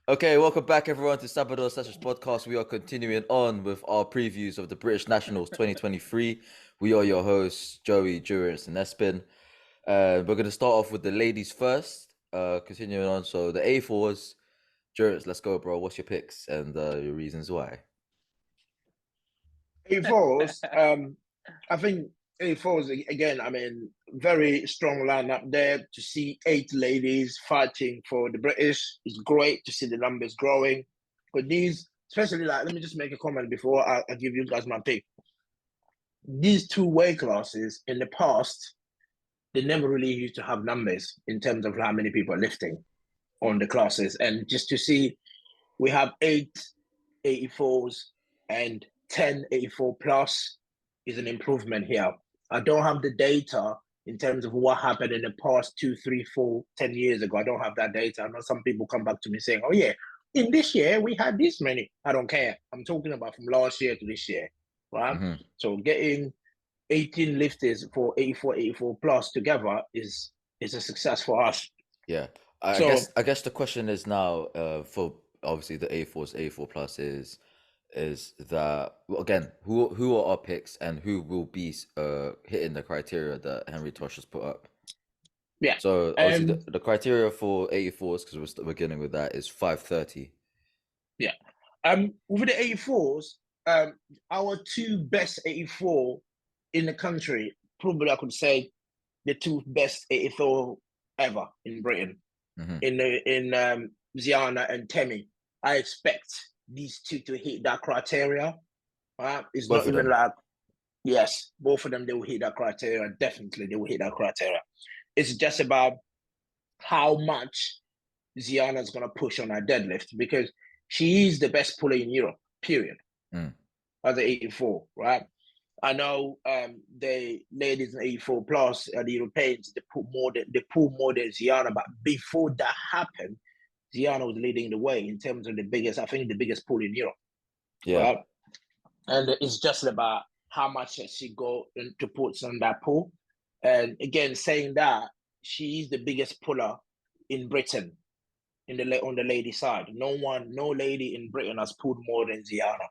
Okay, welcome back everyone to Sabado Sessions podcast. We are continuing on with our previews of the British Nationals 2023. We are your hosts, Joey, Juris, and Espin. We're going to start off with the ladies first, continuing on. So the A4s, Juris, let's go, bro. What's your picks and your reasons why? A4s, I think A4s again. I mean, very strong lineup there. To see 8 ladies fighting for the British is great. To see the numbers growing, but these, especially like, let me just make a comment before I give you guys my pick. These two weight classes in the past, they never really used to have numbers in terms of how many people are lifting on the classes, and just to see we have 8 84s and 10 84 plus is an improvement here. I don't have the data in terms of what happened in the past 2, 3, 4, 10 years ago. I don't have that data. I know some people come back to me saying, oh, yeah, in this year we had this many. I don't care. I'm talking about from last year to this year, right? Mm-hmm. So getting 18 lifters for 84 plus together is a success for us. Yeah, I So guess I guess the question is now, for obviously the A4s, A4 plus is that, well, again, who are our picks and who will be hitting the criteria that Henry Tosh has put up? yeah, So obviously um, the criteria for 84s, because we're beginning with that, is 530. yeah. With the 84s, our two best 84 in the country, probably I could say the two best 84 ever in Britain, Mm-hmm. in Ziana and Temi. I expect these two to hit that criteria. Right? It's Both not of even them. like, yes, both of them, they will hit that criteria. Definitely, they will hit that criteria. It's just about how much Ziana's going to push on her deadlift, because she is the best puller in Europe, period, Mm. as an 84, right? I know the ladies in 84 plus, the Europeans, they pull more than Ziana, but before that happened, Ziana was leading the way in terms of the biggest, I think the biggest pull in Europe, Yeah. right? And it's just about how much she go to put on that pull. And again, saying that, she is the biggest puller in Britain on the lady side. No lady in Britain has pulled more than Ziana.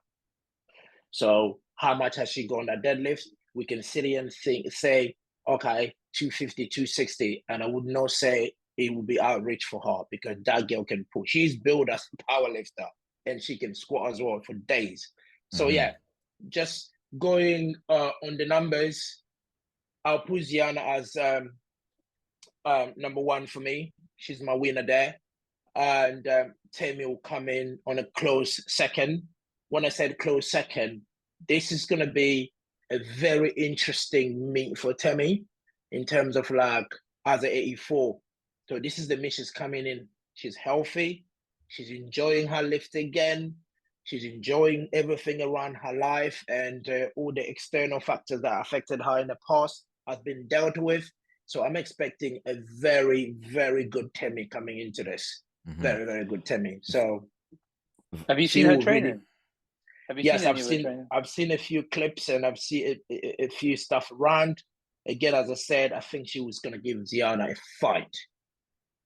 So how much has she gone that deadlift? We can sit here and say, okay, 250, 260, and I would not say it would be outreach for her, because that girl can pull. She's built as a power lifter, and she can squat as well for days. So Mm-hmm. yeah, just going on the numbers, I'll put Ziana as number one for me. She's my winner there. And Tammy will come in on a close second. When I said close second, this is going to be a very interesting meet for Tammy in terms of like as an 84. So this is the meet she's coming in. She's healthy. She's enjoying her lift again. She's enjoying everything around her life, and all the external factors that affected her in the past has been dealt with. So I'm expecting a very, very good Temi coming into this. Mm-hmm. Very, very good Temi. So Have you she seen her will really, training? Have you seen yes, any of her training? I've seen a few clips, and I've seen a few stuff around. Again, as I said, I think she was gonna give Ziana a fight,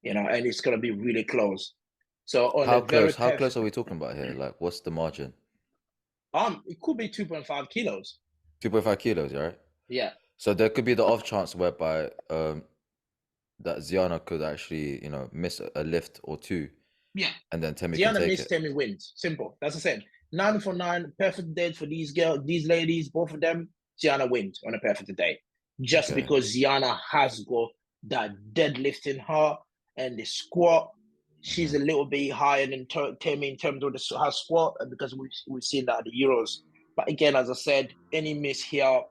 and it's gonna be really close. So on a How very close? How perfect, close are we talking about here? Like, what's the margin? it could be 2.5 kilos. 2.5 kilos, right? Yeah. So there could be the off chance whereby that Ziana could actually, miss a lift or two, Yeah. and then Temi can Ziana take missed, it. Temi wins. Simple. That's I said. 9 for 9, perfect day for these ladies, both of them. Ziana wins on a perfect day. Just Okay. because Ziana has got that deadlift in her and the squat. She's Mm-hmm. a little bit higher than Temi in terms of her squat, because we've seen that at the Euros. But again, as I said, any miss here,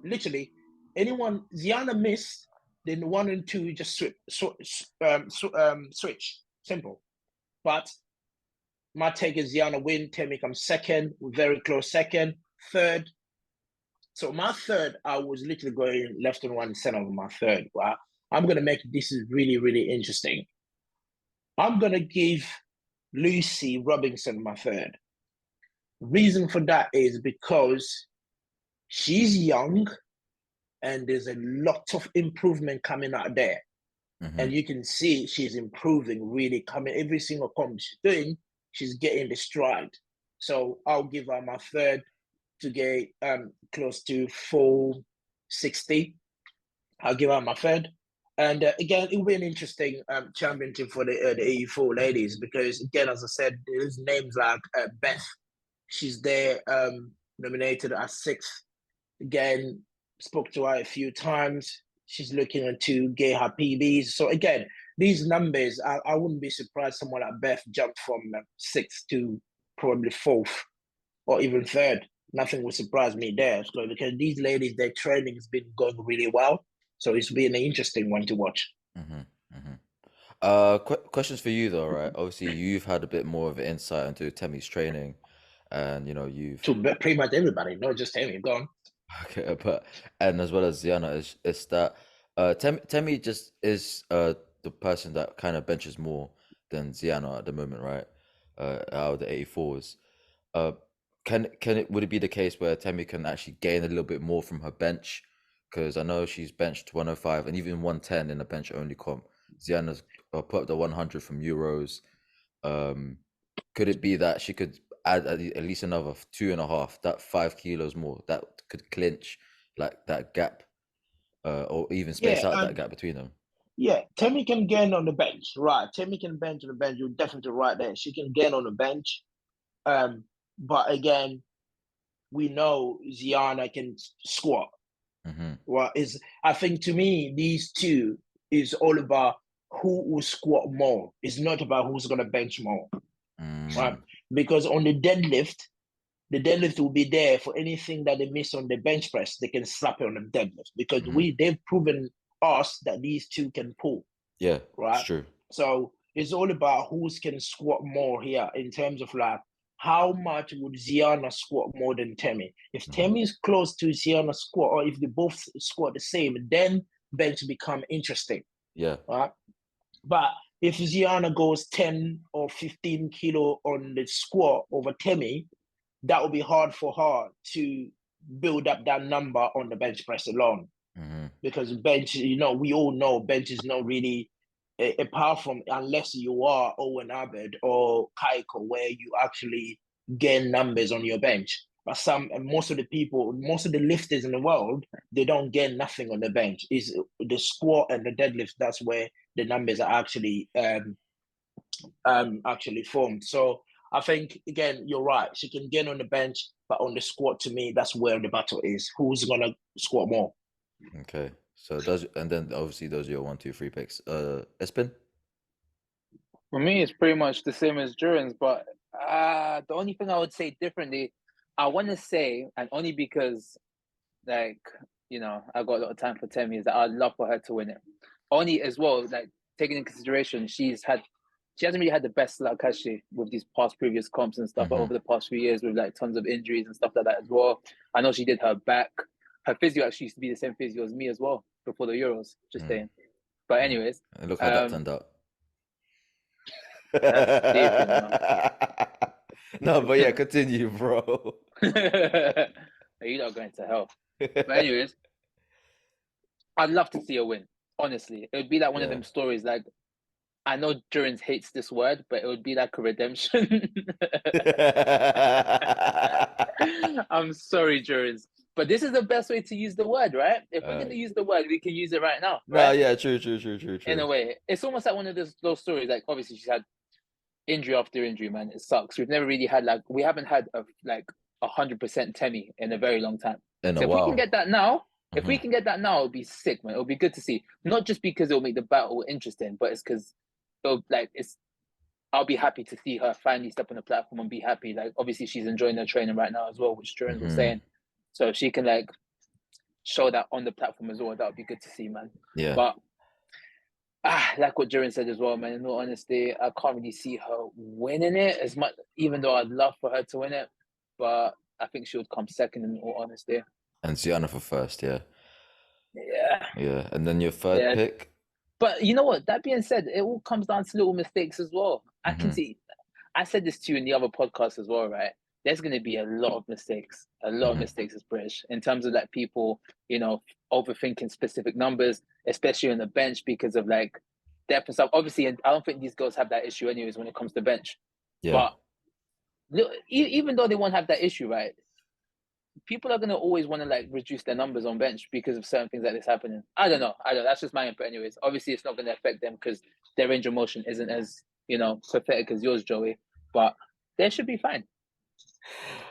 literally, anyone Ziana missed, then 1 and 2 just switch. Simple. But my take is Ziana win. Temi comes second, very close second. Third. So my third, I was literally going left and right center of my third. Right? I'm gonna make this is really, really interesting. I'm gonna give Lucy Robinson my third. Reason for that is because she's young and there's a lot of improvement coming out there. and you can see she's improving, really coming every single comp she's doing, she's getting the stride. So I'll give her my third to get close to 460. I'll give her my third. And again, it will be an interesting championship for the 84 ladies because, again, as I said, there's names like Beth. She's there, nominated as sixth. Again, spoke to her a few times. She's looking to get her PBs. So again, these numbers, I wouldn't be surprised someone like Beth jumped from sixth to probably fourth or even third. Nothing would surprise me there. So because these ladies, their training has been going really well. So it's been an interesting one to watch. Questions for you though, right? Obviously, you've had a bit more of an insight into Temi's training, and you've To pretty much everybody, not just Temi. Go on. okay, but and as well as Ziana is that Temi just is the person that kind of benches more than Ziana at the moment, right? Out of the 84s. Can it would it be the case where Temi can actually gain a little bit more from her bench? Because I know she's benched 105 and even 110 in a bench only comp. Ziana's put up the 100 from Euros. Could it be that she could add at least another 2.5, that 5 kilos more, that could clinch like that gap, or even space out that gap between them? Yeah, Temi can gain on the bench, right? Temi can bench on the bench. You're definitely right there. She can gain on the bench. But again, we know Ziana can squat. Well, I think to me, these two is all about who will squat more. It's not about who's going to bench more. Right? Because on the deadlift will be there for anything that they miss on the bench press. They can slap it on the deadlift because they've proven us that these two can pull. Yeah, right. It's true. So it's all about who's can squat more here in terms of like how much would Ziana squat more than Temi? If Temi is close to Ziana squat, or if they both squat the same, then bench become interesting. Yeah. Right. But if Ziana goes 10 or 15 kilo on the squat over Temi, that will be hard for her to build up that number on the bench press alone. Because bench, we all know bench is not really apart from unless you are Owen Abed or Kaiko, where you actually gain numbers on your bench. But most of the lifters in the world, they don't gain nothing on the bench. Is the squat and the deadlift. That's where the numbers are actually formed. So I think again, you're right. She can gain on the bench, but on the squat, to me, that's where the battle is. Who's gonna squat more? Okay. So and then obviously those are your 1, 2, 3 picks. Espen? For me, it's pretty much the same as Duran's, but the only thing I would say differently, I want to say, and only because, like, I got a lot of time for Temi, is that I'd love for her to win it. Only as well, like, taking in consideration, she hasn't really had the best luck, has she, with these previous comps and stuff over the past few years with like tons of injuries and stuff like that as well. I know she did her back. Her physio actually used to be the same physio as me as well before the Euros, just saying. But anyways. And look how that turned out. That's deep, you know. No, but yeah, continue, bro. You're not going to hell. But anyways, I'd love to see a win. Honestly, it would be like one of them stories. Like, I know Durance hates this word, but it would be like a redemption. I'm sorry, Durance, but this is the best way to use the word, right? If we're going to use the word, we can use it right now. Right? No, yeah, true. In a way, it's almost like one of those stories. Like, obviously, she's had injury after injury, man. It sucks. We've never really had we haven't had 100% Temi in a very long time. So if we can get that now, it'll be sick, man. It'll be good to see. Not just because it'll make the battle interesting, but it's because I'll be happy to see her finally step on the platform and be happy. Like, obviously, she's enjoying her training right now as well, which Durance was saying. So if she can show that on the platform as well, that would be good to see, man. Yeah. But like what Durance said as well, man. In all honesty, I can't really see her winning it as much, even though I'd love for her to win it. But I think she would come second, in all honesty. And Ziana for first, yeah. Yeah. Yeah, and then your third pick. But you know what? That being said, it all comes down to little mistakes as well. I can see. I said this to you in the other podcast as well, right? There's going to be a lot of mistakes, of mistakes as British in terms of people, overthinking specific numbers, especially on the bench because of depth and stuff. Obviously, and I don't think these girls have that issue anyways when it comes to bench. Yeah. But even though they won't have that issue, right? People are gonna always want to like reduce their numbers on bench because of certain things like this happening. I don't know. That's just my input, anyways. Obviously, it's not gonna affect them because their range of motion isn't as pathetic as yours, Joey. But they should be fine.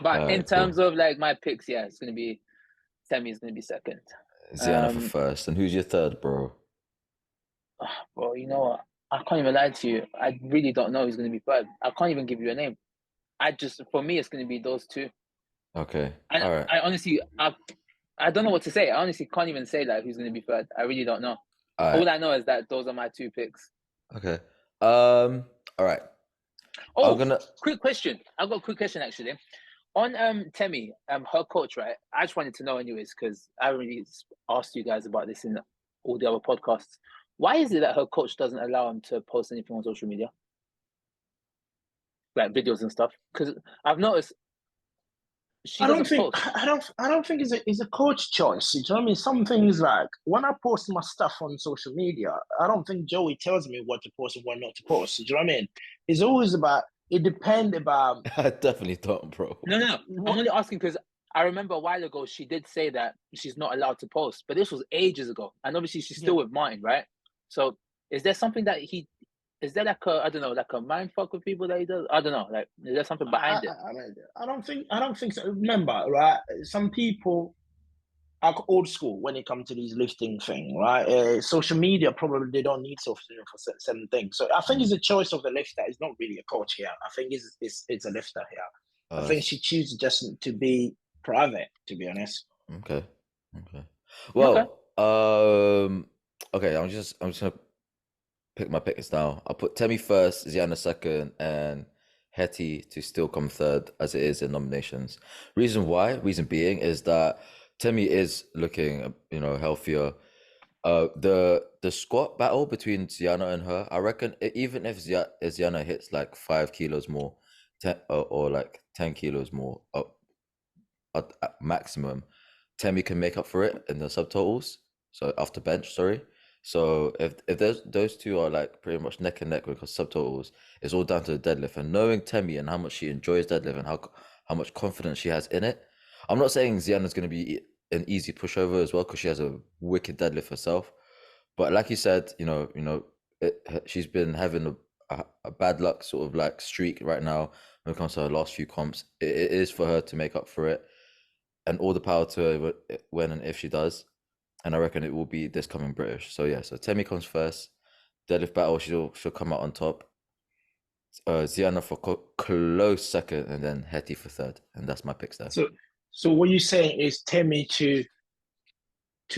But in terms of like my picks, yeah, it's gonna be Temmie is gonna be second. Ziana for first, and who's your third, bro? Bro, you know what? I can't even lie to you. I really don't know who's gonna be third. I can't even give you a name. For me, it's gonna be those two. Okay. All right. I honestly, I don't know what to say. I honestly can't even say like who's going to be third. I really don't know. All I know is that those are my two picks. Okay. All right. Oh, quick question. I've got a quick question actually. On Temmie, her coach, right? I just wanted to know anyways because I haven't really asked you guys about this in all the other podcasts. Why is it that her coach doesn't allow him to post anything on social media, like videos and stuff? Because I've noticed. I don't think it's a coach choice. You know what I mean? Some things like when I post my stuff on social media, I don't think Joey tells me what to post and what not to post. You know what I mean? It's always about it depends about. I definitely don't, bro. No. I'm only asking because I remember a while ago she did say that she's not allowed to post, but this was ages ago, and obviously she's still with Martin, right? So is there something that is there like a mind fuck with people that he does? I don't know. Like, is there something behind it? I don't think so. Remember, right? Some people are old school when it comes to these lifting thing, right? Social media probably they don't need social media for certain things. So I think it's a choice of the lifter. It's not really a coach here. I think it's a lifter here. I think she chooses just to be private, to be honest. Okay. Well, okay. I'm just gonna pick my picks now. I'll put Temmie first, Ziana second, and Hetty to still come third as it is in nominations. Reason being is that Temmie is looking, healthier. The squat battle between Ziana and her, I reckon even if Ziana hits like 5 kilos more, or like 10 kilos more at maximum, Temmie can make up for it in the subtotals. So after bench, sorry. So if those two are like pretty much neck and neck because subtotals, it's all down to the deadlift. And knowing Temmie and how much she enjoys deadlift and how much confidence she has in it, I'm not saying Ziana's going to be an easy pushover as well because she has a wicked deadlift herself. But like you said, she's been having a bad luck sort of like streak right now when it comes to her last few comps. It is for her to make up for it, and all the power to her when and if she does. And I reckon it will be this coming British. So yeah, so Temmie comes first. Deadlift battle, she'll come out on top. Ziana for close second, and then Hetty for third. And that's my picks there. So what you're saying is Temmie to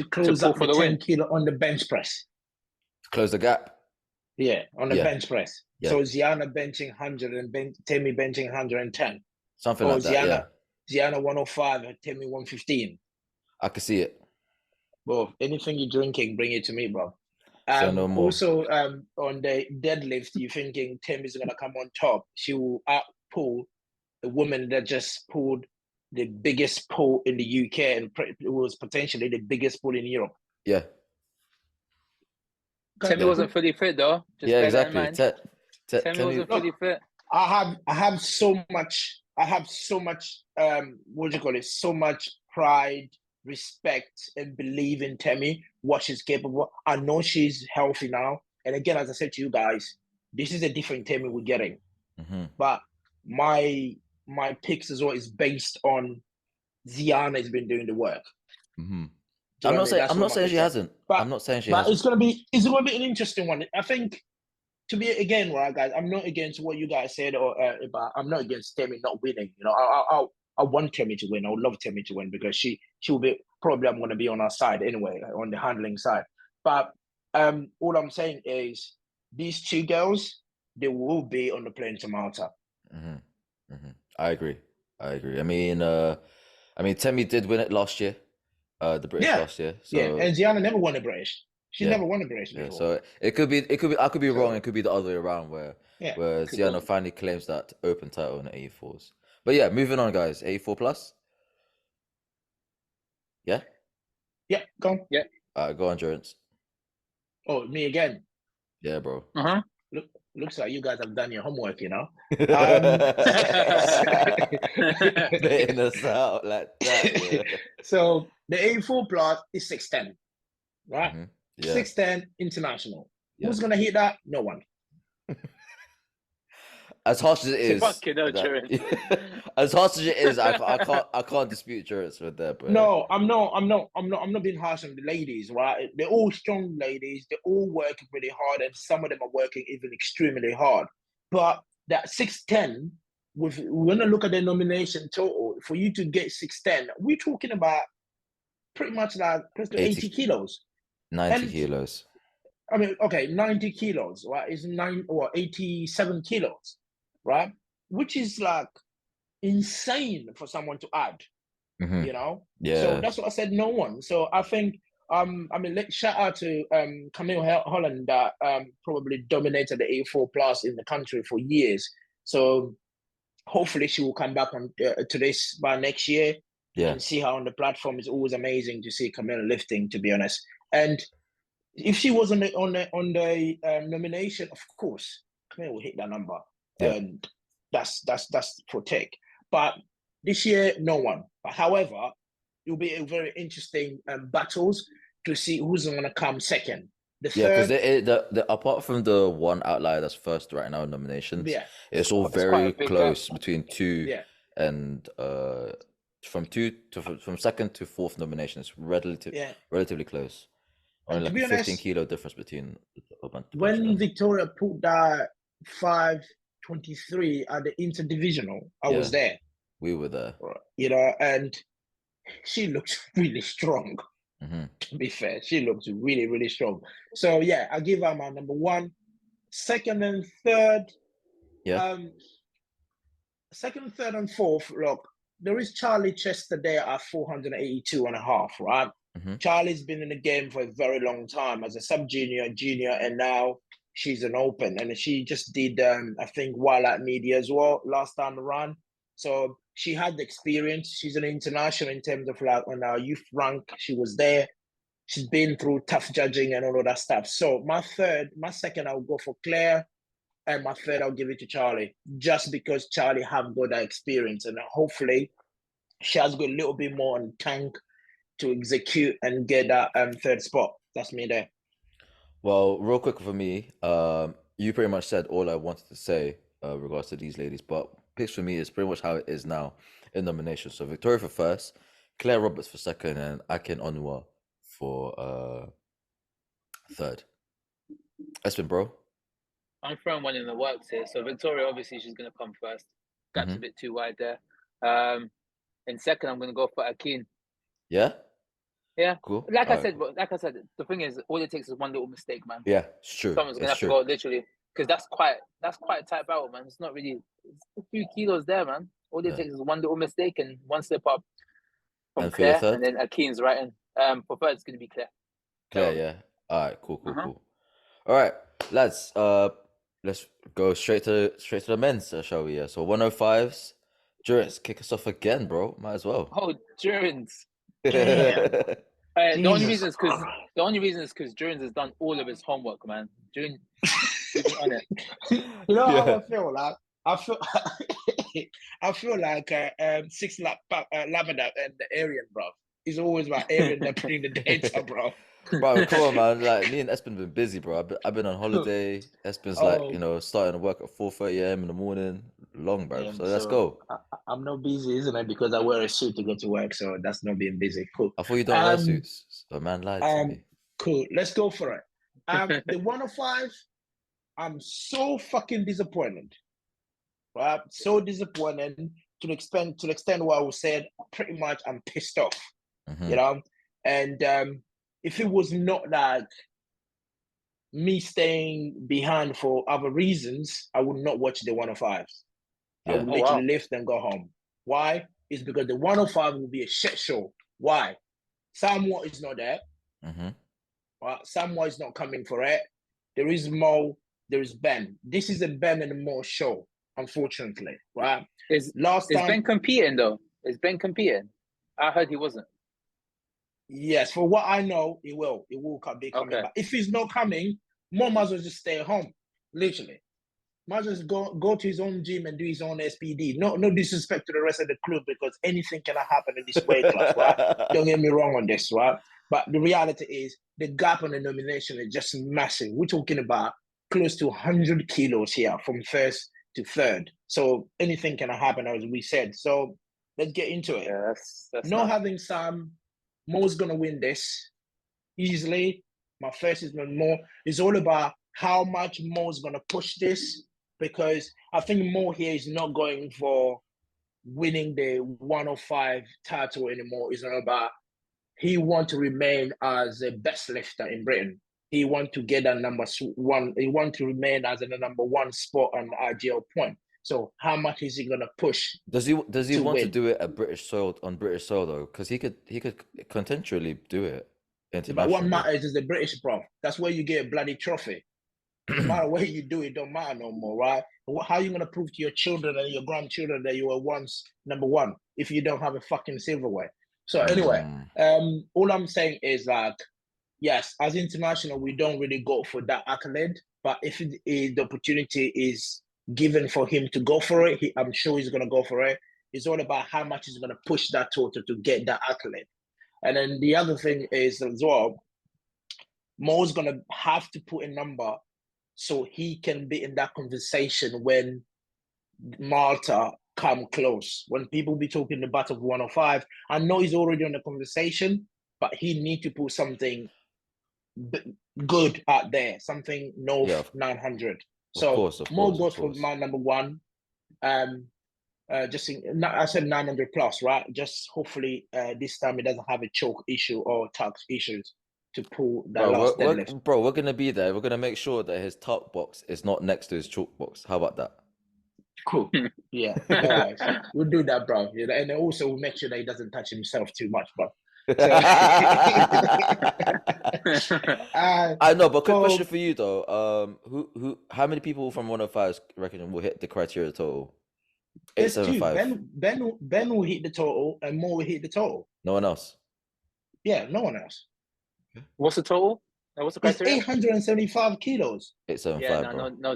close up the 10 kilo on the bench press. Close the gap. Yeah, on the bench press. Yeah. So Ziana benching 100 and Temmie benching 110. Something like that, Ziana 105 and Temmie 115. I can see it. Bro, anything you're drinking, bring it to me, bro. No more. Also, on the deadlift, you're thinking Temmie's going to come on top. She will outpull the woman that just pulled the biggest pull in the UK and it was potentially the biggest pull in Europe. Yeah. Temmie wasn't fully fit though. Just exactly. Temmie wasn't fully fit. I have so much. What do you call it? So much pride, respect, and believe in Temmie, what she's capable. I know she's healthy now. And again, as I said to you guys, this is a different Temmie we're getting. Mm-hmm. But my picks as well is based on Ziana has been doing the work. Mm-hmm. I'm not saying she hasn't. But it's gonna be an interesting one. I think to be again, right, guys. I'm not against what you guys said about. I'm not against Temmie not winning. I want Temmie to win. I would love Temmie to win because she will be probably I'm going to be on our side anyway, on the handling side. But all I'm saying is these two girls, they will be on the plane to Malta. Mm-hmm. Mm-hmm. I agree. I mean, Temmie did win it last year, the British last year. So, and Ziana never won a British. She never won a British before. Yeah, so it could be. I could be wrong. It could be the other way around, where Ziana finally claims that open title in the 84s. But yeah, moving on, guys. 84 plus. Yeah. Yeah, go on. Yeah. Go on, Durance. Oh, me again. Yeah, bro. Uh-huh. Looks like you guys have done your homework, Baiting us out like that, yeah. So the A4 plus is 610, right? Mhm. Yeah, 610 international. yeah. Who's gonna hit that? No one. As harsh as it is, Fucking hell, that, Jared. as harsh as it is, I can't dispute Jarrett's with that, but No, I'm not being harsh on the ladies, right? They're all strong ladies. They're all working really hard, and some of them are working even extremely hard. But that 610, we're gonna look at the nomination total. For you to get 610, we're talking about pretty much like close to 80 kilos. 90 And kilos. I mean, okay, 90 kilos, right? Is 87 kilos, right? Which is like insane for someone to add, Mhm. you know? Yeah. So that's what I said, no one. So I think, I mean, shout out to Camille Holland that probably dominated the A4 plus in the country for years. So hopefully she will come back on to this by next year. Yeah. And see her on the platform. It's always amazing to see Camille lifting, to be honest. And if she was on the nomination, of course, Camille will hit that number, Yeah. and that's for take. But this year, no one. But however, it'll be a very interesting battles to see who's going to come second. Yeah, because the apart from the one outlier that's first right now in nominations, yeah, it's all quite very a big close gap. between two yeah, and from second to fourth nomination, it's relatively close. Only And like to a be 15 honest, kilo difference between a bunch of when them. Victoria put that 5:23 at the interdivisional, I was there. We were there. You know, and she looks really strong. Mm-hmm. To be fair, she looks really, really strong. So yeah, I give her my number one. Second and third. Yeah. Second, third, and fourth. Look, there is Charlie Chester there at 482.5, right? Mm-hmm. Charlie's been in the game for a very long time as a sub junior, junior, and now she's an open. And she just did, I think, Wildlife Media as well last time around. So she had the experience. She's an international in terms of like on our youth rank. She was there. She's been through tough judging and all of that stuff. So my second, I'll go for Claire. And my third, I'll give it to Charlie, just because Charlie have got that experience. And hopefully she has got a little bit more on tank to execute and get that third spot. That's me there. Well, real quick for me, you pretty much said all I wanted to say regards to these ladies, but picks for me is pretty much how it is now in nominations. So Victoria for first, Claire Roberts for second, and Akin Onwa for third. Espen, bro. I'm throwing one in the works here. So Victoria, obviously, she's going to come first. Gap's a bit too wide there. In second, I'm going to go for Akin. Yeah. Yeah. Cool. Like I said, the thing is, all it takes is one little mistake, man. Yeah, it's true. Someone's going to have to go literally, because that's quite a tight battle, man. It's not really a few kilos there, man. All it takes is one little mistake and one slip up from and Claire, and then Akin's right in. For third, it's going to be Claire. Claire, yeah. All right, cool. All right, lads. Let's go straight to the men's, shall we? Yeah. So 105s. Durance, kick us off again, bro. Might as well. Oh, Durance. The only reason is because Durance has done all of his homework, man. Durance on it. You know how I feel like? I feel like 6 Lavender and the Aryan, bro. It's always about Aryan that putting the data, bro. Bro, come on, man. Like, me and Espen been busy, bro. I've been on holiday. Espen's starting to work at 4:30 a.m. in the morning. Long, bro. Yeah, so let's go. I'm not busy, isn't it? Because I wear a suit to go to work, so that's not being busy. Cool. I thought you don't wear suits. A man lied to me. Cool. Let's go for it. The 105, I'm so fucking disappointed. Right? So disappointed to the extent where I was said pretty much I'm pissed off. Mm-hmm. You know? And if it was not like me staying behind for other reasons, I would not watch the 105s. I would literally lift and go home. Why? It's because the 105 will be a shit show. Why? Samoa is not there. Mm-hmm. Samoa is not coming for it. There is Mo. There is Ben. This is a Ben and Mo show, unfortunately. Right? Is Ben competing though? Is Ben competing? I heard he wasn't. Yes, for what I know, he will. He will be coming. Okay. But if he's not coming, Mo might as well just stay at home, literally. Might as well go to his own gym and do his own SPD. No disrespect to the rest of the club, because anything can happen in this weight class, right? Don't get me wrong on this, right? But the reality is the gap on the nomination is just massive. We're talking about close to 100 kilos here from first to third. So anything can happen, as we said. So let's get into it. Yeah, that's Not not. having Sam, Mo's going to win this easily. My first is Mo. It's all about how much Mo's going to push this, because I think Mo here is not going for winning the 105 title anymore. It's not about, he wants to remain as the best lifter in Britain. He wants to get that number one. He wants to remain as in the number one spot on the IGL point. So how much is he gonna push? Does he want win? to do it at British soil though? Because he could contentually do it internationally. But what matters is the British, bro. That's where you get a bloody trophy. No matter where you do it, don't matter no more, right? How are you gonna prove to your children and your grandchildren that you were once number one if you don't have a fucking silverware? So anyway, all I'm saying is that yes, as international, we don't really go for that accolade. But if the opportunity is given for him to go for it, I'm sure he's going to go for it. It's all about how much he's going to push that total to get that accolade. And then the other thing is as well, Mo's going to have to put a number so he can be in that conversation when Malta come close. When people be talking about of 105, I know he's already on the conversation, but he need to put something good out there, something north 900. So Mo goes for my number one. I said 900 plus, right? Just hopefully this time it doesn't have a choke issue or tax issues to pull that last deadlift. Bro, we're gonna be there. We're gonna make sure that his tuck box is not next to his chalk box. How about that? Cool. Yeah, no worries. We'll do that, bro. And also we'll make sure that he doesn't touch himself too much, bro. So, I know, but quick question for you though. How many people from 105 reckon will hit the criteria total? 875. Ben will hit the total and Mo will hit the total. No one else. Yeah, no one else. What's the total? What's the criteria? It's 875 kilos. 875. Yeah, no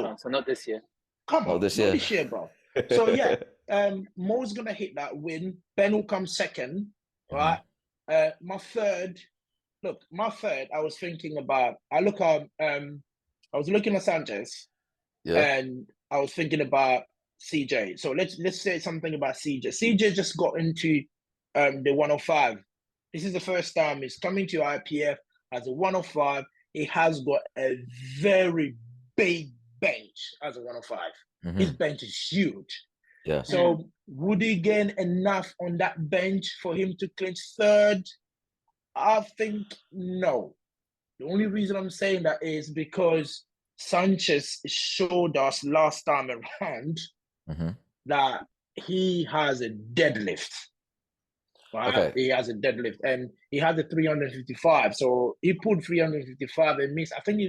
chance. So not this year. Come on, this year, bro. So yeah, Mo's gonna hit that win. Ben will come second, right? My third, I was thinking about. I was looking at Sanchez, and I was thinking about CJ. So let's say something about CJ. CJ just got into the 105. This is the first time he's coming to IPF as a 105. He has got a very big bench as a 105. His bench is huge. Yeah. So would he gain enough on that bench for him to clinch third? I think no. The only reason I'm saying that is because Sanchez showed us last time around that he has a deadlift. Right? Okay. He has a deadlift and he has a 355. So he pulled 355 and missed. I think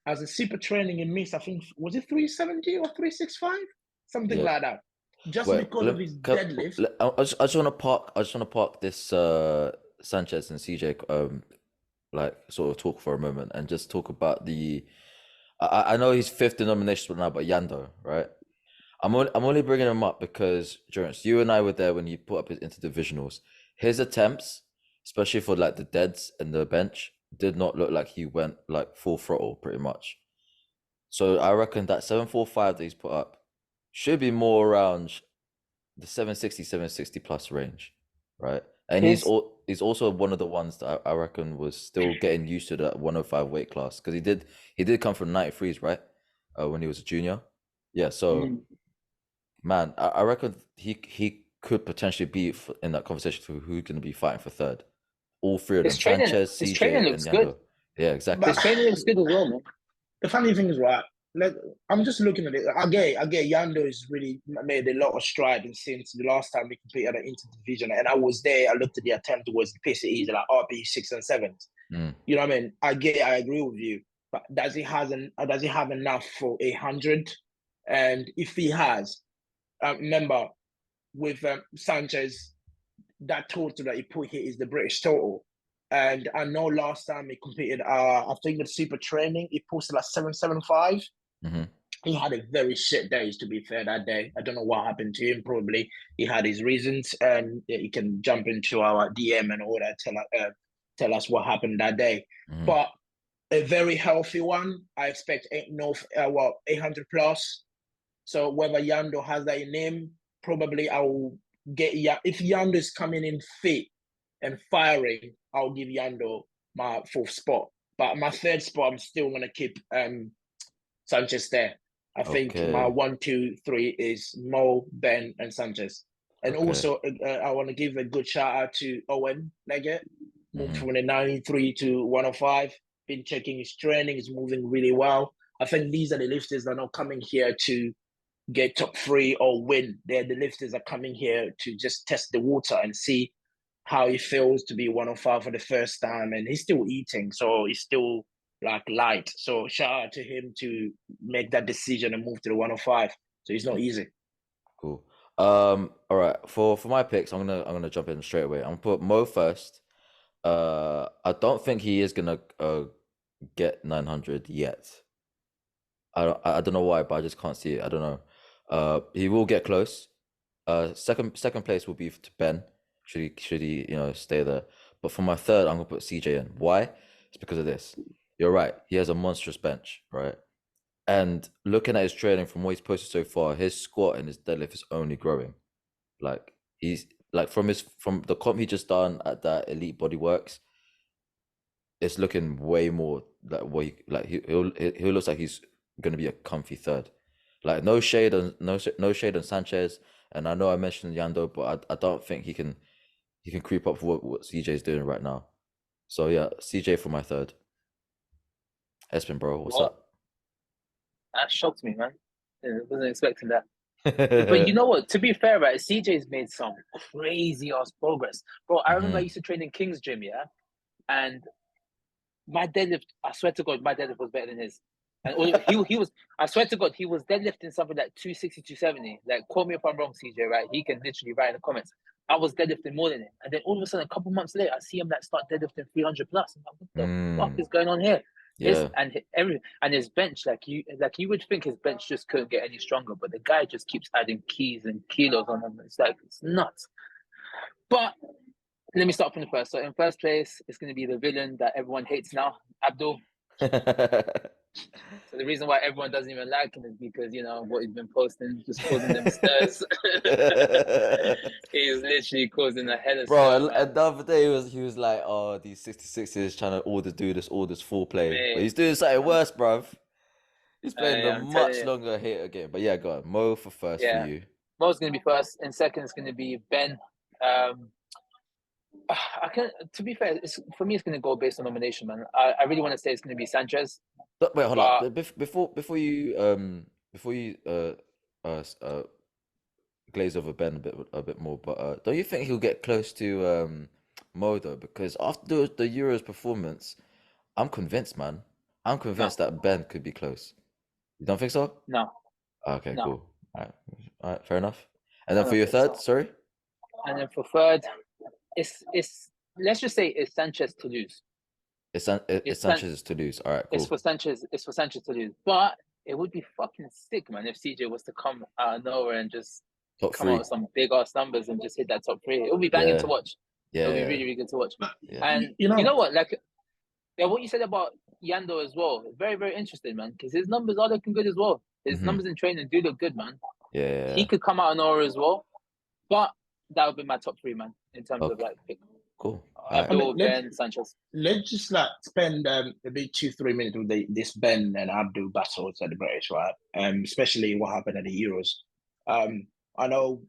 as a super training he missed, I think, was it 370 or 365? Something like that. Just because of his deadlift. I just want to park this Sanchez and CJ like sort of talk for a moment and just talk about the. I know he's fifth in nominations right now, but Yando, right? I'm only bringing him up because Jordan, you and I were there when he put up his interdivisionals. His attempts, especially for like the deads and the bench, did not look like he went like full throttle pretty much. So I reckon that 745 that he's put up should be more around the 760 plus range, right? And he's also one of the ones that I reckon was still getting used to that 105 weight class because he did come from 93s, right? When he was a junior. Yeah, so man, I reckon he could potentially be in that conversation for who's going to be fighting for third. All three of them, Sanchez, CJ, and Yando. Good. Yeah, exactly. His training looks good as well, man. The funny thing is, right, I'm just looking at it. I get Yando has really made a lot of stride since the last time we competed at an interdivision. And I was there, I looked at the attempt towards the piss easy, like RP 6 and 7. You know what I mean? I agree with you. But does he have enough for 100? And if he has, remember, with Sanchez, that total that he put here is the British total. And I know last time he competed, I think the super training, he posted like 775. Mm-hmm. He had a very shit day, to be fair, that day. I don't know what happened to him. Probably he had his reasons, and he can jump into our DM and all that, tell us what happened that day. Mm-hmm. But a very healthy one. I expect 800 plus. So whether Yando has that in him, probably I will get if Yando is coming in fit and firing, I'll give Yando my fourth spot. But my third spot, I'm still gonna keep Sanchez there. I think my 1, 2, 3 is Mo, Ben, and Sanchez. And also, I want to give a good shout out to Owen Leggett, moved from the 93 to 105. Been checking his training, he's moving really well. I think these are the lifters that are not coming here to get top 3 or win. They're the lifters that are coming here to just test the water and see how it feels to be 105 for the first time. And he's still eating, so he's still like light. So shout out to him to make that decision and move to the 105. So it's not easy. Cool. All right. For my picks, I'm gonna jump in straight away. I'm gonna put Mo first. I don't think he is gonna get 900 yet. I don't know why, but I just can't see it. I don't know. He will get close. Second place will be to Ben. Should he stay there? But for my third, I'm gonna put CJ in. Why? It's because of this. You're right. He has a monstrous bench, right? And looking at his training from what he's posted so far, his squat and his deadlift is only growing. Like he's like from the comp he just done at that Elite Bodyworks, it's looking way more like what he looks like he's gonna be a comfy third. Like no shade on Sanchez, and I know I mentioned Yando, but I don't think he can creep up for what CJ's doing right now. So yeah, CJ for my third. Espen, bro, what's up? That shocked me, man. I wasn't expecting that. But you know what? To be fair, right, CJ's made some crazy ass progress, bro. I remember I used to train in King's Gym, yeah, and my deadlift, I swear to God, my deadlift was better than his. And he was, I swear to God, he was deadlifting something like 260, 270. Like, quote me if I'm wrong, CJ, right? He can literally write in the comments. I was deadlifting more than it. And then all of a sudden, a couple months later, I see him like start deadlifting 300 plus. I'm like, what the fuck is going on here? His bench, like you would think his bench just couldn't get any stronger, but the guy just keeps adding keys and kilos on him. It's like, it's nuts. But let me start from the first. So in first place, it's going to be the villain that everyone hates now, Abdul. So the reason why everyone doesn't even like him is because, you know, what he's been posting, just causing them stirs. He's literally causing a hell of bro. And the other day he was like, "Oh, these 66ers trying to do this full play," man. But he's doing something worse, bruv. He's playing the much longer hater game. But yeah, go on. Mo for first for you. Mo's gonna be first, and second is gonna be Ben. To be fair, for me, it's gonna go based on nomination, man. I really want to say it's gonna be Sanchez. But wait, hold up. Before you glaze over Ben a bit more, but don't you think he'll get close to Mo though? Because after the Euros performance, I'm convinced, man. I'm convinced that Ben could be close. You don't think so? No. Okay, no. Cool. All right, fair enough. And then for your third, sorry. And then for third, it's let's just say it's Sanchez to lose. It's Sanchez to lose. All right, cool. It's for Sanchez to lose. But it would be fucking sick, man, if CJ was to come out of nowhere and just come out with some big ass numbers and just hit that top 3. It would be banging to watch. Yeah, it would be really, really good to watch. Yeah. And you know what? Like, what you said about Yando as well, very, very interesting, man. Because his numbers are looking good as well. His numbers in training do look good, man. Yeah. He could come out of nowhere as well. But that would be my top 3, man, in terms of like pick. Cool. Abdul, Ben, Sanchez. Let's just like spend maybe 2-3 minutes with this Ben and Abdul battles at the British, right? Especially what happened at the Euros. I know,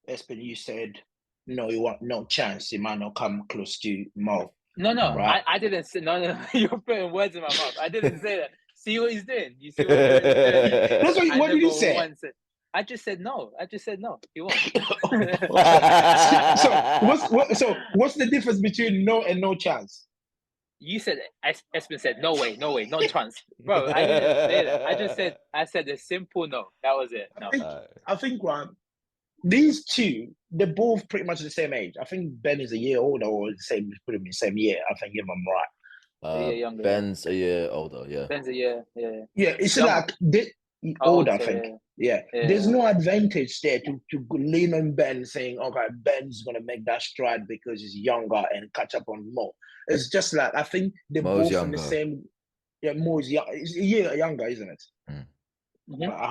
Espen, you said no, you want no chance. He might not come close to Mo. No, right? I didn't say no. You're putting words in my mouth. I didn't say that. See what he's doing. You see what he's doing. That's what did you say? I just said no. He won't. So what's the difference between no and no chance? You said Espen said no way, no chance, bro. I didn't say that. I said a simple no. That was it. No. I think Graham, these two, they're both pretty much the same age. I think Ben is a year older or the same, pretty much the same year. I think if I'm right. A year younger. Ben's a year older. Yeah. Ben's a year. Yeah. Yeah, it's Younger. like older, I think. Yeah. There's no advantage there to lean on Ben saying, okay, Ben's gonna make that stride because he's younger and catch up on Mo. It's just like I think they're Mo's both in the younger. same. Yeah, Mo is young. It's a year younger, isn't it? Mm. But I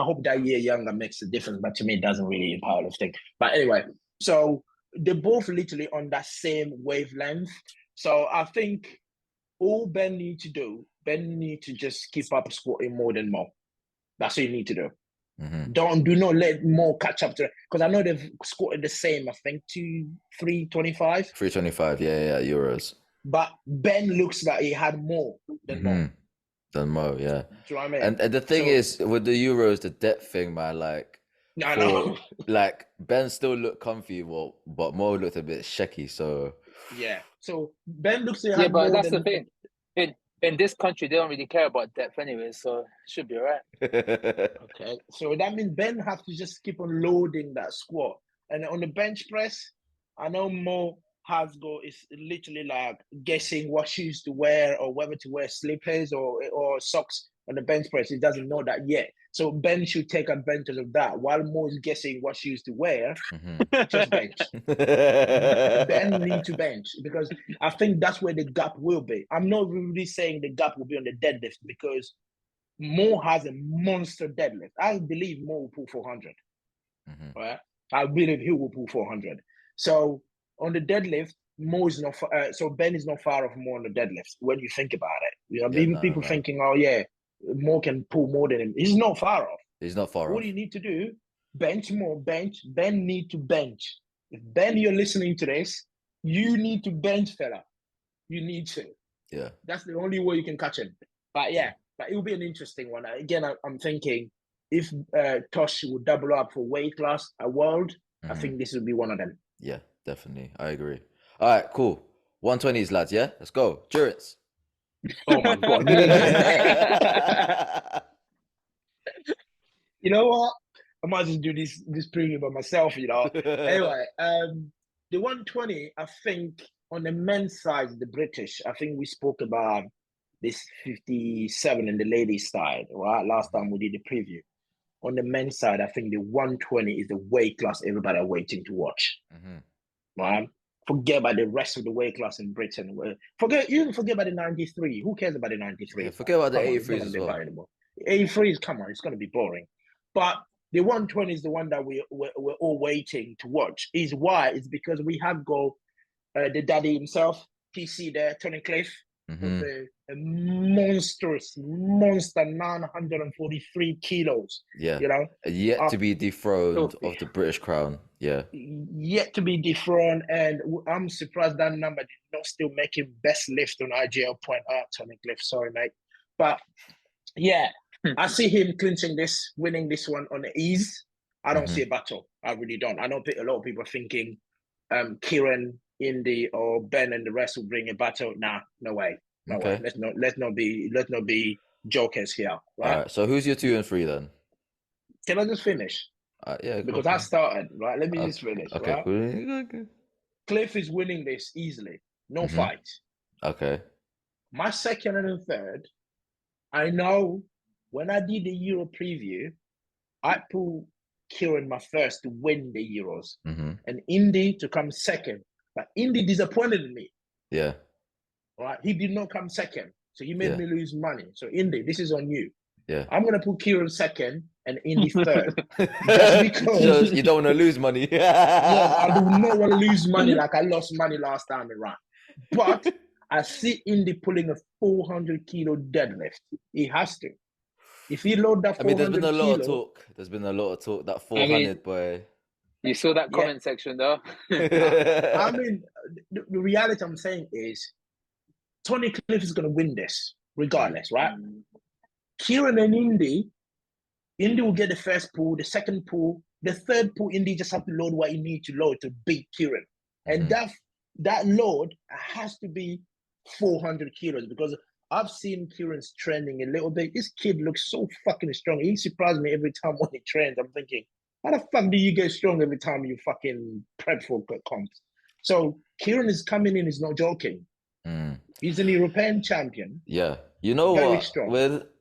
hope that year younger makes a difference, but to me it doesn't really in powerlifting. But anyway, so they're both literally on that same wavelength. So I think all Ben needs to just keep up squatting more than Mo. That's what you need to do. Mm-hmm. Do not let Mo catch up to it, because I know they've squatted the same. I think 325. 325. Yeah, euros. But Ben looks like he had more than Mo. Than Mo, yeah. Do you know what I mean? And the thing is, with the euros, the depth thing, man, like, I know. Like Ben still looked comfy, but Mo looked a bit shaky. So yeah. So Ben looks like yeah, but that's the thing. In this country, they don't really care about depth anyway, so it should be all right. Okay. So that means Ben has to just keep on loading that squat. And on the bench press, I know Mo is literally like guessing what shoes to wear or whether to wear slippers or socks on the bench press. He doesn't know that yet. So Ben should take advantage of that. While Mo is guessing what shoes to wear, just bench. Ben need to bench, because I think that's where the gap will be. I'm not really saying the gap will be on the deadlift, because Mo has a monster deadlift. I believe Mo will pull 400. Right? I believe he will pull 400. So on the deadlift, Mo is not. So Ben is not far off Mo on the deadlift. When you think about it, people thinking, oh yeah, Mo can pull more than him. He's not far off. He's not far off. What you need to do, bench more, bench. Ben need to bench. If Ben, you're listening to this, you need to bench, fella. You need to. Yeah. That's the only way you can catch him. But yeah, but it will be an interesting one. Again, I'm thinking if Tosh would double up for weight class at World, I think this would be one of them. Yeah, definitely. I agree. All right, cool. 120s, lads. Yeah, let's go. Endurance. Oh my god! You know what? I might just do this preview by myself. You know. Anyway, the 120. I think on the men's side, the British. I think we spoke about this 57 in the ladies' side, right? Last time we did the preview. On the men's side, I think the 120 is the weight class everybody are waiting to watch. Right? Forget about the rest of the weight class in Britain. Forget about the 93. Who cares about the 93? Yeah, forget about the 83s as well. 83 is, come on, it's going to be boring. But the 120 is the one that we're all waiting to watch. It's because we have got the daddy himself, PC there, Tony Cliff, with a monster 943 kilos. Yeah. You know? Yet to be dethroned of the British crown. Yeah. Yet to be dethroned. And I'm surprised that number did not still make him best lift on IGL point. Tony Cliff, sorry, mate. But yeah, I see him clinching this, winning this one on the ease. I don't see a battle. I really don't. I know a lot of people are thinking Kieran, Indy, or Ben and the rest will bring a battle. Nah, no way. No way. Let's not be jokers here. Right? All right. So who's your 2 and 3 then? Can I just finish? Yeah. Because I started, right? Let me just finish. Okay. Right? Okay. Cliff is winning this easily. No fight. Okay. My second and third, I know when I did the Euro preview, I pulled Kieran my first to win the Euros and Indy to come second. But Indy disappointed me. Yeah. Right? He did not come second. So he made me lose money. So Indy, this is on you. Yeah. I'm going to put Kieran second and Indy third. Just because you don't want to lose money. Yeah, I do not want to lose money like I lost money last time around. But I see Indy pulling a 400 kilo deadlift. He has to. If he load that 400 there's been a lot of talk. There's been a lot of talk. That 400 boy. You saw that comment section though. The reality I'm saying is Tony Cliff is going to win this regardless, right? Kieran and Indy will get the first pull, the second pull, the third pull. Indy just have to load what you need to load to beat Kieran. And that load has to be 400 kilos, because I've seen Kieran's trending a little bit. This kid looks so fucking strong. He surprised me every time when he trains. I'm thinking, How the fuck do you get strong every time you fucking prep for comps? So Kieran is coming in, he's not joking. He's an European champion. Yeah, you know Very what? strong.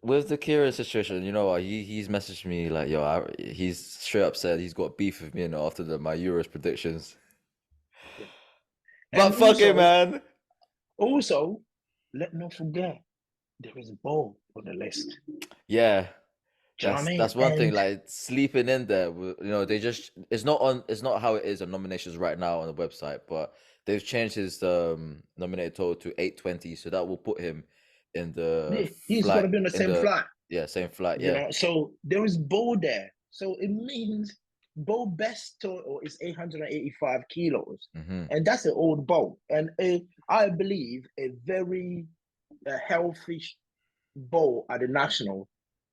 With the Kieran situation, you know what? He's messaged me like, yo, he's straight up said he's got beef with me, after my Euros predictions. Yeah. But And fuck it, man. Also, let not forget there is a ball on the list. Yeah, Do you know what I mean? that's one thing. Like sleeping in there, they just it's not how it is on nominations right now on the website, but they've changed his nominated total to 820, so that will put him in the he's got to be on the same flight. Yeah, same flight. You know, so there is Bo there. So it means Bo best total is 885 kilos. And that's an old Bo. And I believe a very healthy Bo at the national,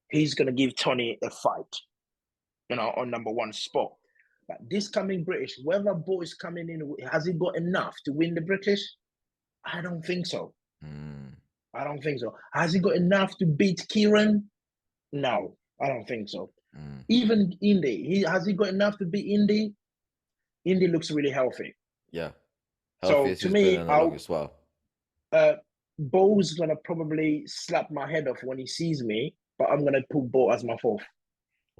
he's going to give Tony a fight, on number one spot. But this coming British, whether Bo is coming in, has he got enough to win the British? I don't think so. I don't think so. Has he got enough to beat Kieran? No, I don't think so. Even Indy, has he got enough to beat Indy? Indy looks really healthy. Yeah, healthy. So to me, as well. Bo's gonna probably slap my head off when he sees me, but I'm gonna put Bo as my fourth.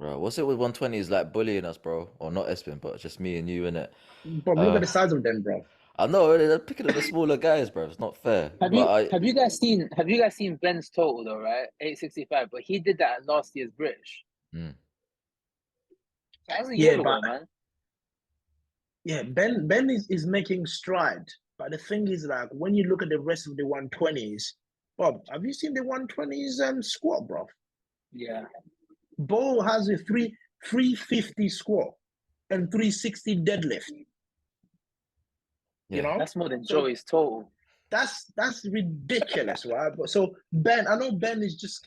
Bro, what's it with 120s like bullying us, bro? Or not Espin, but just me and you, innit? Bro, look at the size of them, bro. I know they're picking up the smaller guys, bro. It's not fair. Have you guys seen Ben's total though, right? 865, but he did that at last year's British. That was a year ago, man. Yeah, Ben is making stride. But the thing is, like, when you look at the rest of the 120s, Bob, have you seen the 120s squat, bro? Yeah. Bo has a 350 squat and 360 deadlift. Yeah. You know? That's more than Joey's total. That's ridiculous, right? But so Ben, I know Ben is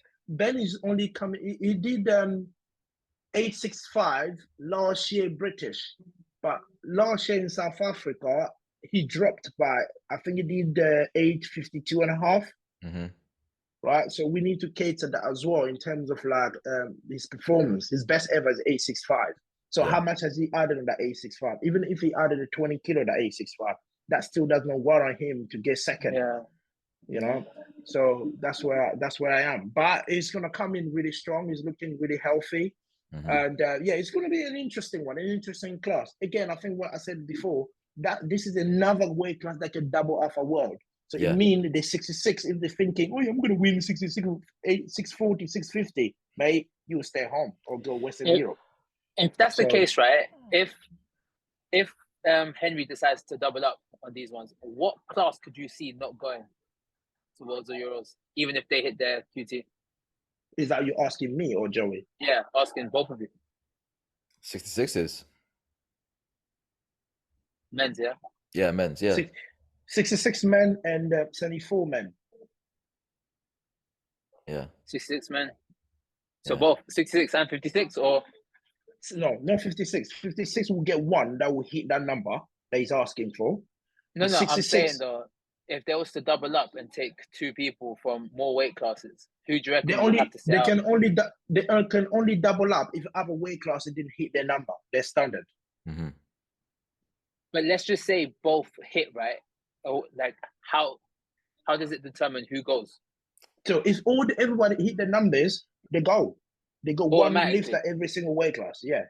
only coming. He did 865 last year British, but last year in South Africa he dropped by, I think he did 852 and a half. Right, so we need to cater that as well in terms of like his performance. His best ever is 865. So how much has he added on that 865? Even if he added a 20 kilo that 865, that still does not warrant him to get second. Yeah. You know, so that's where I am. But he's gonna come in really strong. He's looking really healthy, and it's gonna be an interesting one, an interesting class. Again, I think what I said before, that this is another weight class that can double Alpha World. So it means the 66, if they're thinking, oh, yeah, I'm going to win 66, 640, 650, mate, you stay home or go Western Europe. If that's the case, right, if Henry decides to double up on these ones, what class could you see not going towards the Euros, even if they hit their QT? Is that you asking me or Joey? Yeah, asking both of you. 66s. Men's, yeah? Yeah, men's, yeah. 66 men and 74 men. Yeah. 66 men. So both 66 and 56, or? No, not 56. 56 will get one that will hit that number that he's asking for. No, 66, I'm saying though, if they was to double up and take two people from more weight classes, who do you reckon they can only double up if other weight classes didn't hit their number, their standard. But let's just say both hit, right? Oh, like how does it determine who goes? So if everybody hit the numbers, they go. They go one lift at every single weight class. Yeah.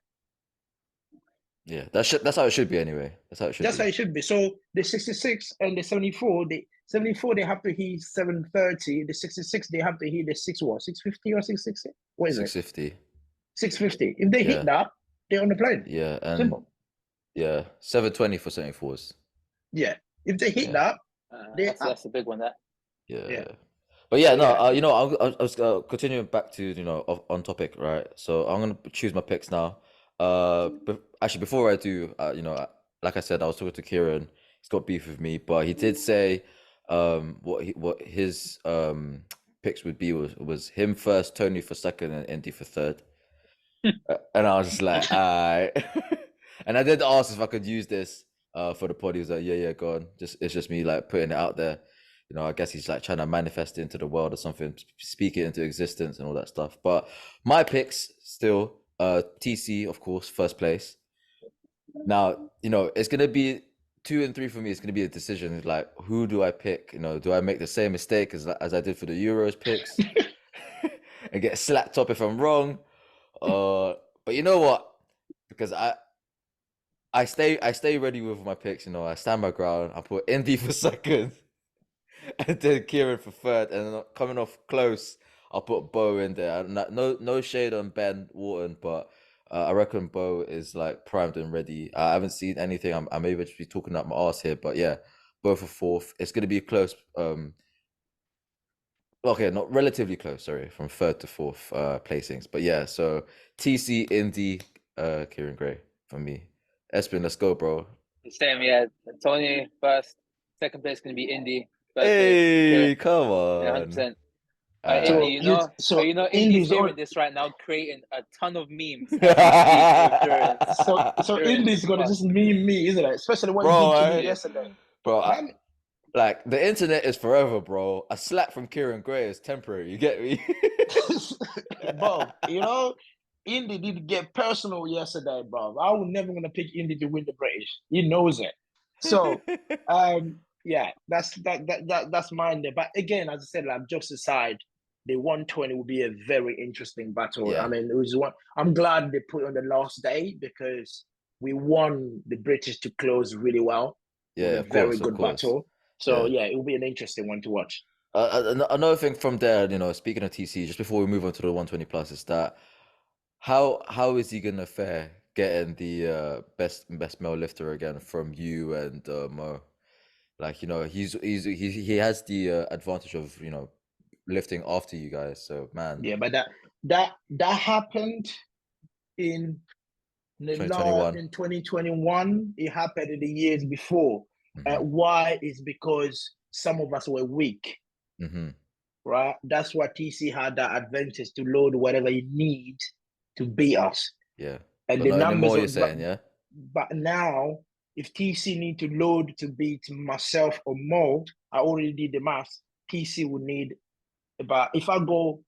Yeah, that's how it should be anyway. That's how it should be. So the 66 and the 74, they have to hit 730. The 66 they have to hit the 650 or 660. What is 650. it? 650. If they hit that, they're on the plane. Yeah, and simple. Yeah, 720 for 74s. Yeah, if they hit that, that's a big one. That. Yeah. But yeah, no, I was continuing back to on topic, right? So I'm gonna choose my picks now. But actually, before I do, like I said, I was talking to Kieran. He's got beef with me, but he did say, what his picks would be was him first, Tony for second, and Indy for third. And I was just like, and I did ask if I could use this for the pod. He was like, yeah, go on. It's just me like putting it out there. I guess he's like trying to manifest it into the world or something, speak it into existence and all that stuff. But my picks still, TC, of course, first place. Now, it's gonna be 2 and 3 for me. It's gonna be a decision. It's like, who do I pick? Do I make the same mistake as I did for the Euros picks and get slapped up if I'm wrong? But you know what? Because I stay ready with my picks. I stand my ground. I put Indy for second, and then Kieran for third, and then coming off close, I'll put Bo in there. No shade on Ben Wharton, but I reckon Bo is like primed and ready. I haven't seen anything. I'm able to be talking up my ass here, but yeah, Bo for fourth. It's gonna be close. Okay, not relatively close. Sorry, from third to fourth placings. But yeah, so TC, Indy, Kieran Gray for me. Espen, let's go, bro. Same, yeah. Tony first. Second place going to be Indy. Third Hey, come place, on. 100%. Alright. Indy, Indy's hearing this right now, creating a ton of memes as we speak with So Indy's gonna just meme me, isn't it? Especially what Bro, he did to me yesterday. Bro, like the internet is forever, bro. A slap from Kieran Gray is temporary. You get me? Bro, Indy did get personal yesterday, bro. I was never gonna pick Indy to win the British. He knows it. So, yeah, that's mine there. But again, as I said, like jokes aside, the 120 will be a very interesting battle. Yeah. I mean, it was one. I'm glad they put it on the last day because we won the British to close really well. Yeah, a very good battle. So yeah, it will be an interesting one to watch. Another thing from there, speaking of TC, just before we move on to the 120 plus, is that how is he gonna fare getting the best male lifter again from you and Mo? Like, he has the advantage of lifting after you guys. So man, yeah, but that happened in 2021. In 2021. It happened in the years before. Why is because some of us were weak. Right, that's why TC had that advantage to load whatever he needs to beat us. Yeah, and but the not numbers anymore, you're saying, yeah. But now, if TC need to load to beat myself or Mo, I already did the math. TC would need about, if I go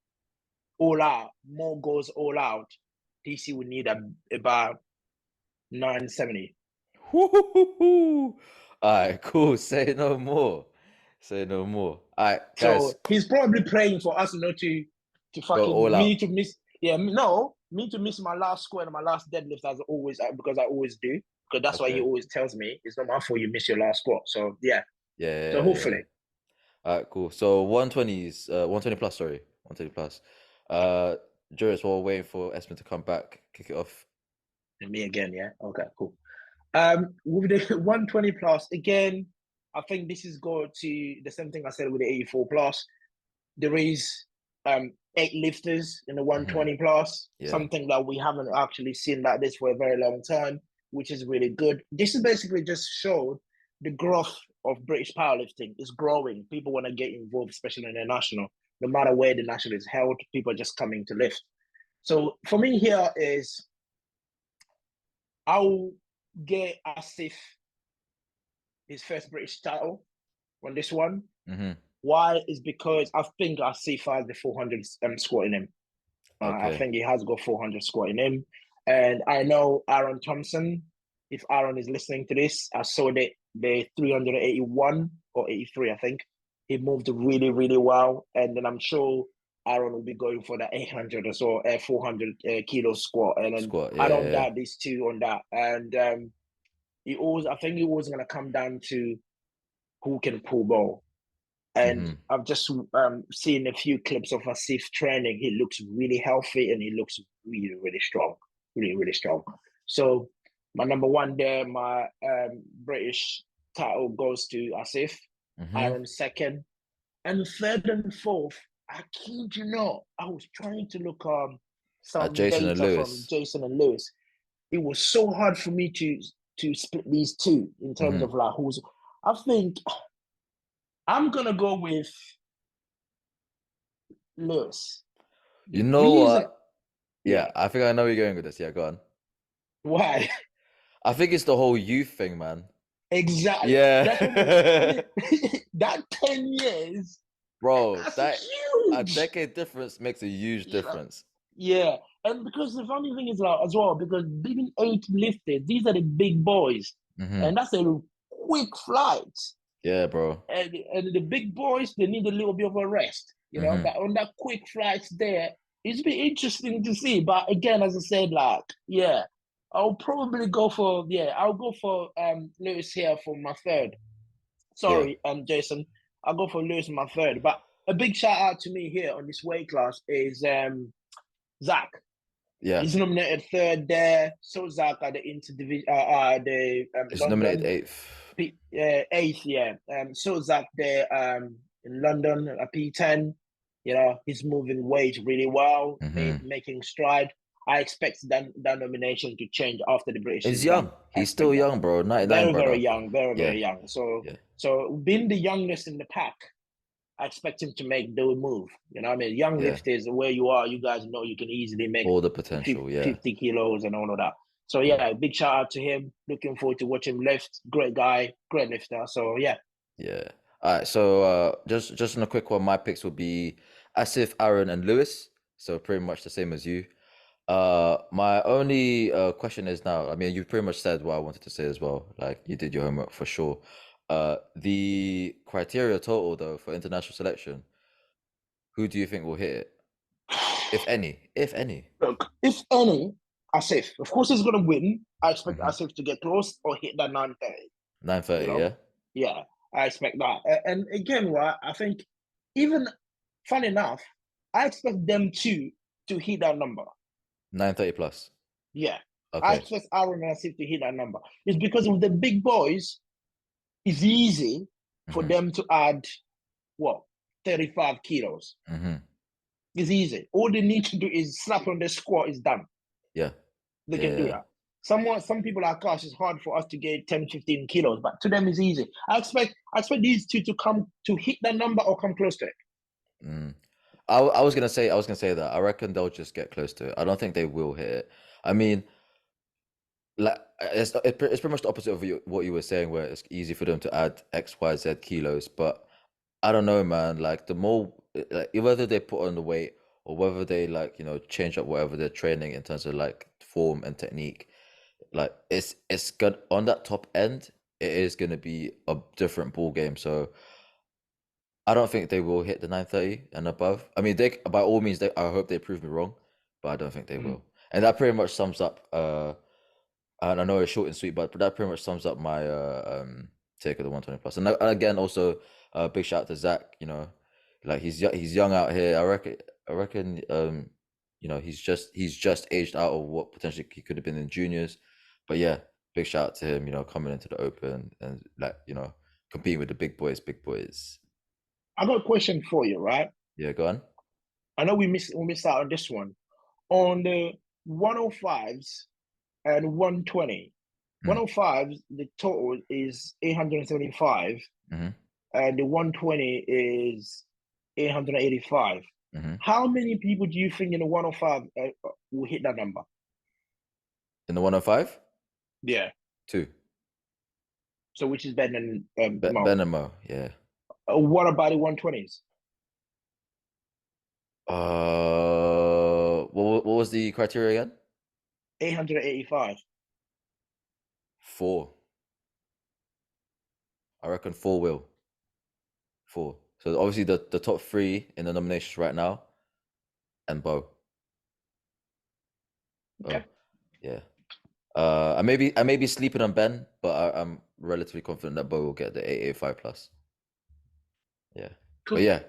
all out, Mo goes all out, TC would need about 970. All right, cool. Say no more. All right, guys. So he's probably praying for us not to fucking me out. To miss. Yeah, no, me to miss my last squat and my last deadlift as always, because I always do. Because that's why he always tells me it's not my fault you miss your last squat. So yeah. Yeah. So hopefully. Yeah. All right, cool. So 120s, 120 plus. Sorry, 120 plus. Juris, while we're waiting for Espen to come back, kick it off. And me again, yeah. Okay, cool. With the 120 plus again, I think this is going to the same thing I said with the 84 plus. There is 8 lifters in the 120 plus, something that we haven't actually seen like this for a very long time, which is really good. This is basically just showed the growth of British powerlifting is growing. People want to get involved, especially in the national. No matter where the national is held, people are just coming to lift. So for me here is I'll get Asif his first British title on this one. Why is because I think Asif has the 400 squat in him. I think he has got 400 squat in him. And I know Aaron Thompson, if Aaron is listening to this, I saw the 381 or 83, I think. He moved really, really well. And then I'm sure Aaron will be going for the 800 or so, 400 kilo squat. And then I don't doubt these two on that. And I think it was going to come down to who can pull ball. And I've just seen a few clips of Asif training. He looks really healthy and he looks really, really strong. Really, really strong. So my number one there, my British title goes to Asif. Aaron second. And third and fourth, I kid you not, I was trying to look some data from Jason and Lewis. It was so hard for me to split these two in terms of like who's. I think I'm gonna go with Lewis. You know what? Yeah, I think I know where you're going with this. Yeah, go on. Why? I think it's the whole youth thing, man. Exactly. Yeah. That 10 years. Bro, that's huge. A decade difference makes a huge difference. Yeah. And because the funny thing is like, as well, because being 8 lifted, these are the big boys, and that's a quick flight. Yeah, bro. And the big boys, they need a little bit of a rest, But on that quick flights there, it's been interesting to see. But again, as I said, like, yeah, I'll probably go for Lewis here for my third. Sorry, Jason, I'll go for Lewis my third. But a big shout out to me here on this weight class is Zach. Yeah. He's nominated third there. So Zach at the interdivision, He's London. nominated eighth. Eighth, yeah. So Zach there in London, a P10. He's moving weight really well, making stride. I expect that nomination to change after the British. He's young. He's still young, bro. 99, very, brother. very young. Very, very young. So being the youngest in the pack, I expect him to make the move. You know what I mean? Young lifters, where you are, you guys know you can easily make all the potential, 50 kilos and all of that. So, yeah, big shout out to him. Looking forward to watching him lift. Great guy, great lifter. So, yeah. Yeah. All right. So, just on a quick one, my picks would be Asif, Aaron, and Lewis. So, pretty much the same as you. My only question is now, I mean, you pretty much said what I wanted to say as well. Like, you did your homework for sure. The criteria total, though, for international selection, who do you think will hit it? If any. Look, if any, Asif. Of course, he's going to win. I expect Asif to get close or hit that 930. 930, yeah? Yeah, I expect that. And again, right, I think even, fun enough, I expect them to hit that number. 930 plus? Yeah. Okay. I expect Aaron and Asif to hit that number. It's because of the big boys, it's easy for them to add, 35 kilos. It's easy. All they need to do is slap on the squat, is done. Yeah. They can do that. Some people like us, it's hard for us to get 10, 15 kilos, but to them it's easy. I expect these two to come to hit that number or come close to it. I was gonna say that. I reckon they'll just get close to it. I don't think they will hit it. I mean, like it's pretty much the opposite of what you were saying, where it's easy for them to add X, Y, Z kilos. But I don't know, man. Like the more, like whether they put on the weight or whether they change up whatever they're training in terms of like form and technique, like it's good on that top end. It is gonna be a different ball game. So I don't think they will hit the 930 and above. I mean, they by all means, I hope they prove me wrong, but I don't think they will. And that pretty much sums up. And I know it's short and sweet, but that pretty much sums up my take of the 120 plus. And again, also big shout out to Zach. Like he's young out here. I reckon. He's just aged out of what potentially he could have been in juniors. But yeah, big shout out to him. Coming into the Open and competing with the big boys. I got a question for you, right? Yeah, go on. I know we missed out on this one. On the 105s and 120. 105s, the total is 875, and the 120 is 885. How many people do you think in the 105 will hit that number? In the 105? Yeah. 2. So which is better than Mo? Ben and Mo, yeah. What about the 120s? What was the criteria again? 885. 4. I reckon 4 will. 4. So obviously the top 3 in the nominations right now, and Bo. Okay. Yeah. I may be sleeping on Ben, but I'm relatively confident that Bo will get the 885 plus. Yeah. Cool. But yeah.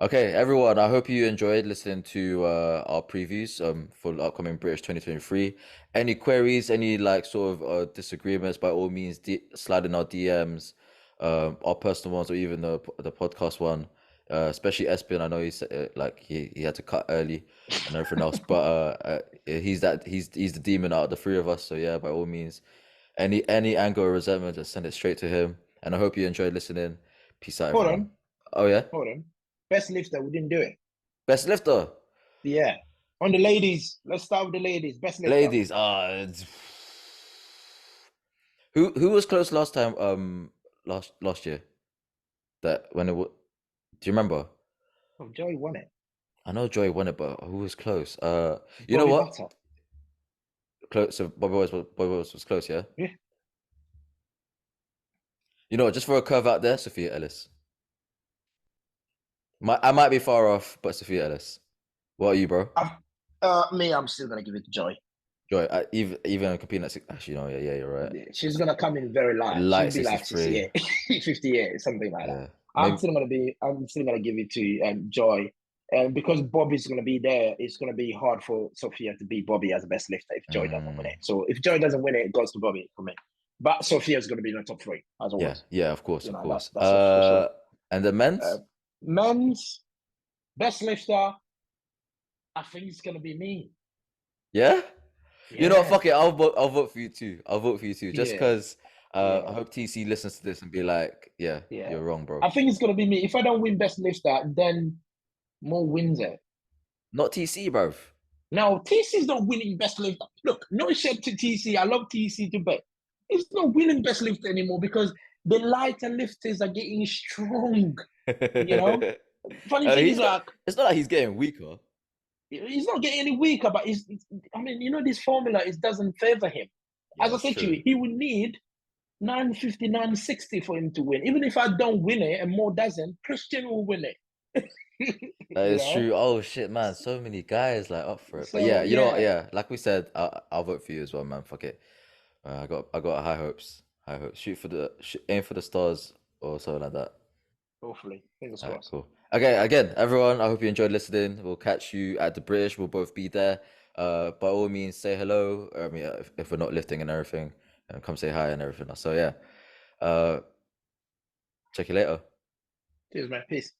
Okay, everyone. I hope you enjoyed listening to our previews for the upcoming British 2023. Any queries, any sort of disagreements, by all means, slide in our DMs, our personal ones, or even the podcast one. Especially Espen, I know he had to cut early and everything else, but he's the demon out of the 3 of us. So yeah, by all means, any anger or resentment, just send it straight to him. And I hope you enjoyed listening. Peace out, everyone. Hold on. Oh yeah. Hold on. Best lifter, we didn't do it. Best lifter. Yeah. On the ladies, let's start with the ladies. Best lifter. Ladies. Who was close last time? Last year. That when it was. Do you remember? Oh, Joey won it. I know Joy won it, but who was close? You know Bobby what? Butter. Close. So Bobby was close, yeah. Yeah. You know, just for a curve out there, Sophia Ellis. I might be far off, but Sophia Ellis. What are you, bro? I'm still gonna give it to Joy. Joy, even competing at six. Actually, no, yeah, you're right. She's gonna come in very light. Light She'll be like 63. 68, 58, something like that. Yeah, I'm maybe. still gonna give it to Joy. And because Bobby's gonna be there, it's gonna be hard for Sophia to beat Bobby as the best lifter if Joy doesn't win it. So if Joy doesn't win it, it goes to Bobby for me. But Sophia's gonna be in the top three, as Yeah, always. yeah, of course, You of know, course. that's for sure. And the men's? Men's best lifter, I think it's gonna be me. Yeah? You know what? Yeah. Fuck it. I'll vote for you too. I'll vote for you too. Just Yeah. because Yeah. I hope TC listens to this and be like, yeah, Yeah. you're wrong, bro. I think it's gonna be me. If I don't win best lifter, then Mo wins it. Not TC, bro. Now TC's not winning best lifter. Look, no shade to TC. I love TC to bet. It's not winning best lifter anymore because the lighter lifters are getting strong. You know, funny thing is like it's not like he's getting weaker. He's not getting any weaker, but I mean, you know, this formula doesn't favor him. Yeah, As I said true. to you, he would need 950, 960 for him to win. Even if I don't win it and Mo doesn't, Christian will win it. That is true. Oh shit, man! So many guys like up for it. So, But yeah, you know what? Yeah, like we said, I'll vote for you as well, man. Fuck it. I got high hopes. High hopes. Aim for the stars or something like that. Hopefully, fingers Alright, crossed. cool. Okay, again, everyone, I hope you enjoyed listening. We'll catch you at the British. We'll both be there. By all means, say hello. I mean, if we're not lifting and everything, come say hi and everything. So yeah, check you later. Cheers, man. Peace.